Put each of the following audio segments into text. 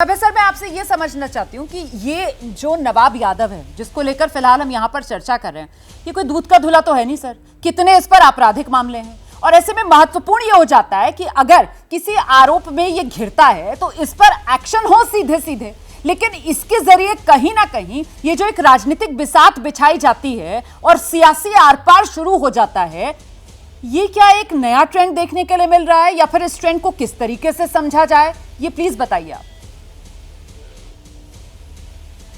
Professor, मैं आपसे ये समझना चाहती हूँ कि ये जो नवाब यादव है जिसको लेकर फिलहाल हम यहाँ पर चर्चा कर रहे हैं, ये कोई दूध का धुला तो है नहीं सर। कितने इस पर आपराधिक मामले हैं और ऐसे में महत्वपूर्ण ये हो जाता है कि अगर किसी आरोप में ये घिरता है तो इस पर एक्शन हो सीधे सीधे, लेकिन इसके जरिए कहीं ना कहीं ये जो एक राजनीतिक बिसात बिछाई जाती है और सियासी आर पार शुरू हो जाता है, ये क्या एक नया ट्रेंड देखने के लिए मिल रहा है या फिर इस ट्रेंड को किस तरीके से समझा जाए, ये प्लीज बताइए आप।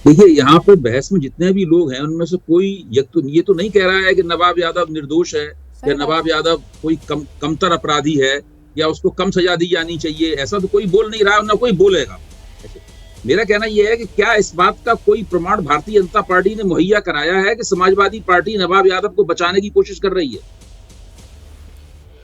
देखिए, यहाँ पर बहस में जितने भी लोग हैं उनमें से कोई ये तो नहीं कह रहा है कि नवाब यादव निर्दोष है या नवाब यादव कोई कमतर अपराधी है या उसको कम सजा दी जानी चाहिए। ऐसा तो कोई बोल नहीं रहा है, ना कोई बोलेगा। मेरा कहना यह है कि क्या इस बात का कोई प्रमाण भारतीय जनता पार्टी ने मुहैया कराया है कि समाजवादी पार्टी नवाब यादव को बचाने की कोशिश कर रही है?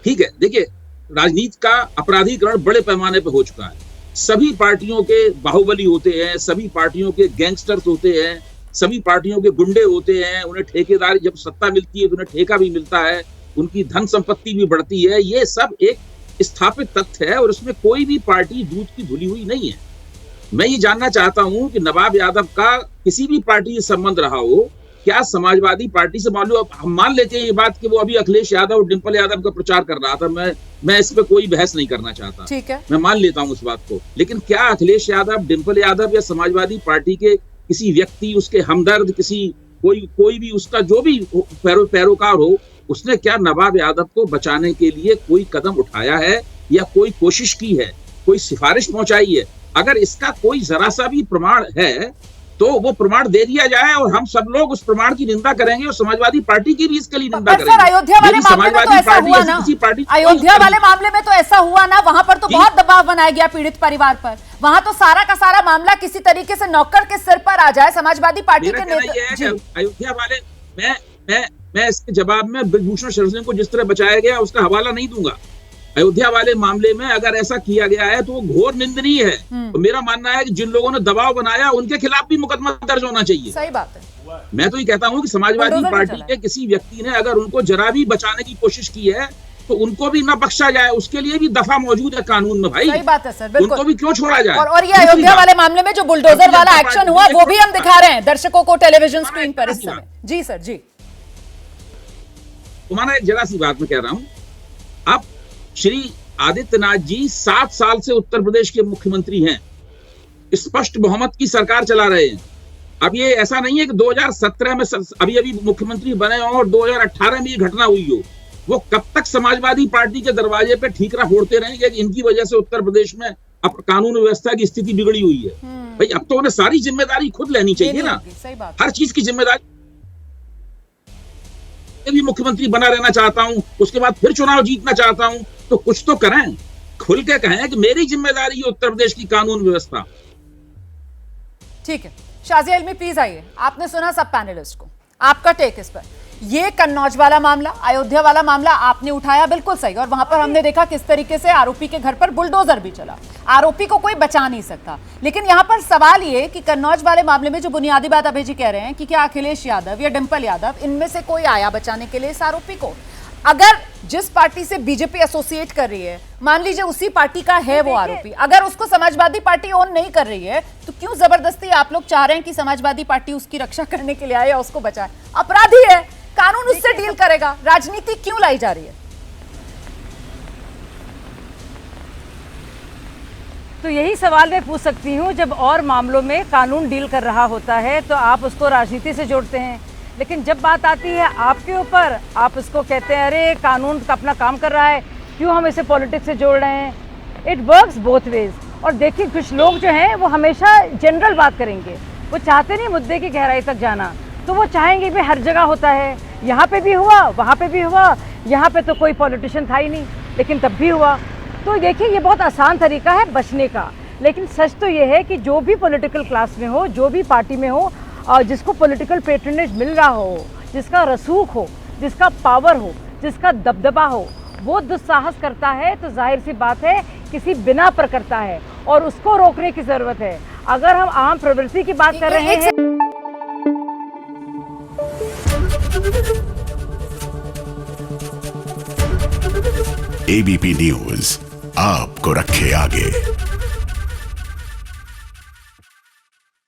ठीक है, देखिए, राजनीति का अपराधीकरण बड़े पैमाने पर हो चुका है। सभी पार्टियों के बाहुबली होते हैं, सभी पार्टियों के गैंगस्टर्स होते हैं, सभी पार्टियों के गुंडे होते हैं। उन्हें ठेकेदारी, जब सत्ता मिलती है तो उन्हें ठेका भी मिलता है, उनकी धन संपत्ति भी बढ़ती है। ये सब एक स्थापित तथ्य है और उसमें कोई भी पार्टी दूध की धुली हुई नहीं है। मैं ये जानना चाहता हूं कि नवाब यादव का किसी भी पार्टी से संबंध रहा हो, क्या समाजवादी पार्टी से मालूम? हम मान लेते हैं ये बात कि वो अभी अखिलेश यादव और डिंपल यादव का प्रचार कर रहा था। मैं इस पे कोई बहस नहीं करना चाहता, ठीक है, मैं मान लेता हूं उस बात को। लेकिन क्या अखिलेश यादव, डिंपल यादव या समाजवादी पार्टी के किसी व्यक्ति, उसके हमदर्द, कोई भी उसका जो भी पैरोकार हो, उसने क्या नवाब यादव को बचाने के लिए कोई कदम उठाया है या कोई कोशिश की है, कोई सिफारिश पहुंचाई है? अगर इसका कोई जरा सा भी प्रमाण है तो वो प्रमाण दे दिया जाए और हम सब लोग उस प्रमाण की निंदा करेंगे और समाजवादी पार्टी की भी इसके लिए निंदा करेंगे। अयोध्या वाले मामले में तो ऐसा हुआ ना, अयोध्या वाले मामले में तो ऐसा हुआ ना, वहां पर तो बहुत दबाव बनाया गया पीड़ित परिवार पर। वहां तो सारा का सारा मामला किसी तरीके से नौकर के सिर पर आ जाए। समाजवादी पार्टी के नेता अयोध्या वाले, मैं इसके जवाब में ब्रजभूषण शरण सिंह को जिस तरह बचाया गया उसका हवाला नहीं दूंगा। अयोध्या वाले मामले में अगर ऐसा किया गया है तो वो घोर निंदनीय है। तो मेरा मानना है कि जिन लोगों ने दबाव बनाया उनके खिलाफ भी मुकदमा दर्ज होना चाहिए। सही बात है। मैं तो ये कहता हूं कि समाजवादी पार्टी के किसी व्यक्ति ने अगर उनको जरा भी बचाने की कोशिश की है तो उनको भी न बख्शा जाए, उसके लिए भी दफा मौजूद है कानून में। भाई, सही बात है सर, बिल्कुल। उनको भी क्यों छोड़ा जाए? और ये अयोध्या वाले मामले में जो बुलडोजर वाला एक्शन हुआ वो भी हम दिखा रहे हैं दर्शकों को टेलीविजन स्क्रीन पर इस समय। जी सर, जी। तुम्हारा एक जरा सी बात मैं कह रहा हूं, आप श्री आदित्यनाथ जी 7 साल से उत्तर प्रदेश के मुख्यमंत्री हैं, स्पष्ट बहुमत की सरकार चला रहे हैं। अब ये ऐसा नहीं है कि 2017 में अभी मुख्यमंत्री बने हो और 2018 में ये घटना हुई हो। वो कब तक समाजवादी पार्टी के दरवाजे पे ठीकरा फोड़ते रहेंगे कि इनकी वजह से उत्तर प्रदेश में अब कानून व्यवस्था की स्थिति बिगड़ी हुई है? भाई, अब तो उन्हें सारी जिम्मेदारी खुद लेनी चाहिए ना। हर चीज की जिम्मेदारी। भी मुख्यमंत्री बना रहना चाहता हूं, उसके बाद फिर चुनाव जीतना चाहता हूं, तो कुछ तो करें, खुल के कहें कि मेरी जिम्मेदारी है उत्तर प्रदेश की कानून व्यवस्था। ठीक है, शाजिया इल्मी प्लीज आइए। आपने सुना सब पैनलिस्ट को, आपका टेक इस पर। ये कन्नौज वाला मामला, अयोध्या वाला मामला आपने उठाया, बिल्कुल सही। और वहां पर हमने देखा किस तरीके से आरोपी के घर पर बुलडोजर भी चला। आरोपी को कोई बचा नहीं सकता। लेकिन यहां पर सवाल ये कि कन्नौज वाले मामले में जो बुनियादी बात अभय जी कह रहे हैं कि क्या अखिलेश यादव या डिंपल यादव इनमें से कोई आया बचाने के लिए इस आरोपी को? अगर जिस पार्टी से बीजेपी एसोसिएट कर रही है, मान लीजिए उसी पार्टी का है वो आरोपी, अगर उसको समाजवादी पार्टी ऑन नहीं कर रही है तो क्यों जबरदस्ती आप लोग चाह रहे हैं कि समाजवादी पार्टी उसकी रक्षा करने के लिए आए या उसको बचाए? अपराधी है, कानून उससे डील करेगा। राजनीति क्यों लाई जा रही है? तो यही सवाल मैं पूछ सकती हूँ, जब और मामलों में कानून डील कर रहा होता है तो आप उसको राजनीति से जोड़ते हैं, लेकिन जब बात आती है आपके ऊपर, आप उसको कहते हैं अरे कानून का अपना काम कर रहा है, क्यों हम इसे पॉलिटिक्स से जोड़ रहे हैं? It works both ways. और देखिए, कुछ लोग जो हैं वो हमेशा जनरल बात करेंगे, वो चाहते नहीं मुद्दे की गहराई तक जाना। तो वो चाहेंगे भी हर जगह होता है, यहाँ पे भी हुआ, वहाँ पे भी हुआ, यहाँ पे तो कोई पॉलिटिशियन था ही नहीं लेकिन तब भी हुआ। तो देखिए, ये बहुत आसान तरीका है बचने का। लेकिन सच तो ये है कि जो भी पॉलिटिकल क्लास में हो, जो भी पार्टी में हो, और जिसको पॉलिटिकल पेट्रोनेज मिल रहा हो, जिसका रसूख हो, जिसका पावर हो, जिसका दबदबा हो, वो दुस्साहस करता है तो जाहिर सी बात है किसी बिना पर करता है और उसको रोकने की जरूरत है। अगर हम आम प्रवृत्ति की बात कर रहे हैं, एबीपी न्यूज आपको रखे आगे।